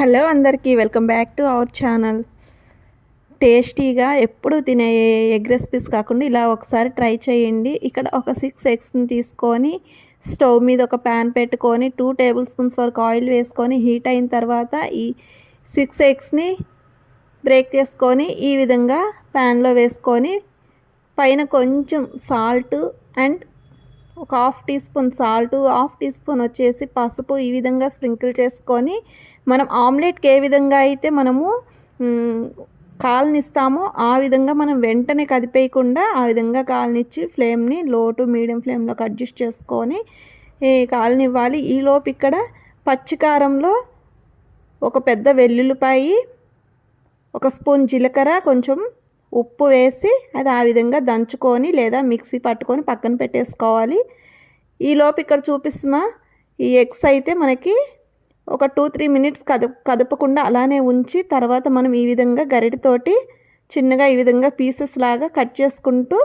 Hello అందరికీ welcome back to our channel. టేస్టీగా ఎప్పుడు తినే ఎగ్ రెసిపీస్ కాకుండా ఇలా ఒకసారి ట్రై చేయండి. ఇక్కడ ఒక 6 ఎగ్స్ని తీసుకొని స్టవ్ మీద ఒక ప్యాన్ పెట్టుకొని 2 టేబుల్ స్పూన్స్ వరకు ఆయిల్ వేసుకొని హీట్ అయిన తర్వాత ఈ 6 ఎగ్స్ని బ్రేక్ చేసుకొని ఈ విధంగా ప్యాన్లో వేసుకొని పైన కొంచెం సాల్ట్ అండ్ ఒక half teaspoon salt, half teaspoon వచ్చేసి పసుపు ఈ విధంగా స్ప్రింకిల్ చేసుకొని మనం ఆమ్లెట్కి ఏ విధంగా అయితే మనము కాలనిస్తామో ఆ విధంగా మనం వెంటనే కదిపేయకుండా ఆ విధంగా కాలనిచ్చి ఫ్లేమ్ని లో టు మీడియం ఫ్లేమ్లోకి అడ్జస్ట్ చేసుకొని కాలనివ్వాలి. ఈలోపు ఇక్కడ పచ్చికారంలో ఒక పెద్ద వెల్లుల్లిపాయి, ఒక స్పూన్ జీలకర్ర, కొంచెం ఉప్పు వేసి అది ఆ విధంగా దంచుకొని లేదా మిక్సీ పట్టుకొని పక్కన పెట్టేసుకోవాలి. ఈలోపు ఇక్కడ చూపిస్తున్న ఈ ఎగ్స్ అయితే మనకి ఒక 2-3 మినిట్స్ కదపకుండా అలానే ఉంచి తర్వాత మనం ఈ విధంగా గరిటెతోటి చిన్నగా ఈ విధంగా పీసెస్ లాగా కట్ చేసుకుంటూ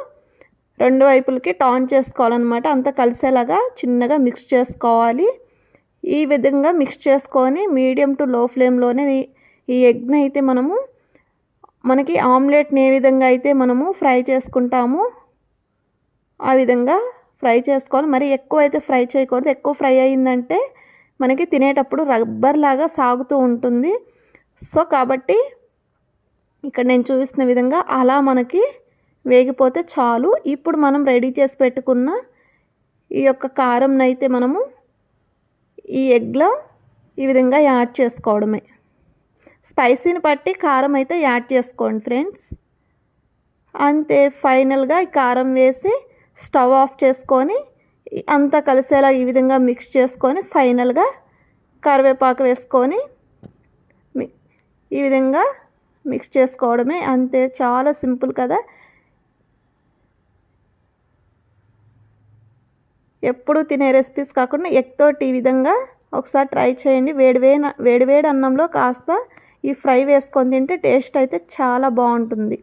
రెండు వైపులకి టర్న్ చేసుకోవాలన్నమాట. అంతా కలిసేలాగా చిన్నగా మిక్స్ చేసుకోవాలి. ఈ విధంగా మిక్స్ చేసుకొని మీడియం టు లో ఫ్లేమ్లోనే ఈ ఎగ్ని అయితే మనకి ఆమ్లెట్ని ఏ విధంగా అయితే మనము ఫ్రై చేసుకుంటామో ఆ విధంగా ఫ్రై చేసుకోవాలి. మరి ఎక్కువ అయితే ఫ్రై చేయకూడదు. ఎక్కువ ఫ్రై అయిందంటే మనకి తినేటప్పుడు రబ్బర్ లాగా సాగుతూ ఉంటుంది. సో కాబట్టి ఇక్కడ నేను చూపిస్తున్న విధంగా అలా మనకి వేగిపోతే చాలు. ఇప్పుడు మనం రెడీ చేసి పెట్టుకున్న ఈ యొక్క కారంని అయితే మనము ఈ ఎగ్లో ఈ విధంగా యాడ్ చేసుకోవడమే. స్పైసీని బట్టి కారం అయితే యాడ్ చేసుకోండి ఫ్రెండ్స్. అంతే, ఫైనల్గా ఈ కారం వేసి స్టవ్ ఆఫ్ చేసుకొని అంతా కలిసేలా ఈ విధంగా మిక్స్ చేసుకొని ఫైనల్గా కరివేపాకు వేసుకొని ఈ విధంగా మిక్స్ చేసుకోవడమే. అంతే, చాలా సింపుల్ కదా. ఎప్పుడు తినే రెసిపీస్ కాకుండా ఎగ్ తోటి ఈ విధంగా ఒకసారి ట్రై చేయండి. వేడివేడి అన్నంలో కాస్త ఈ ఫ్రై వేసుకొని తింటే టేస్ట్ అయితే చాలా బాగుంటుంది.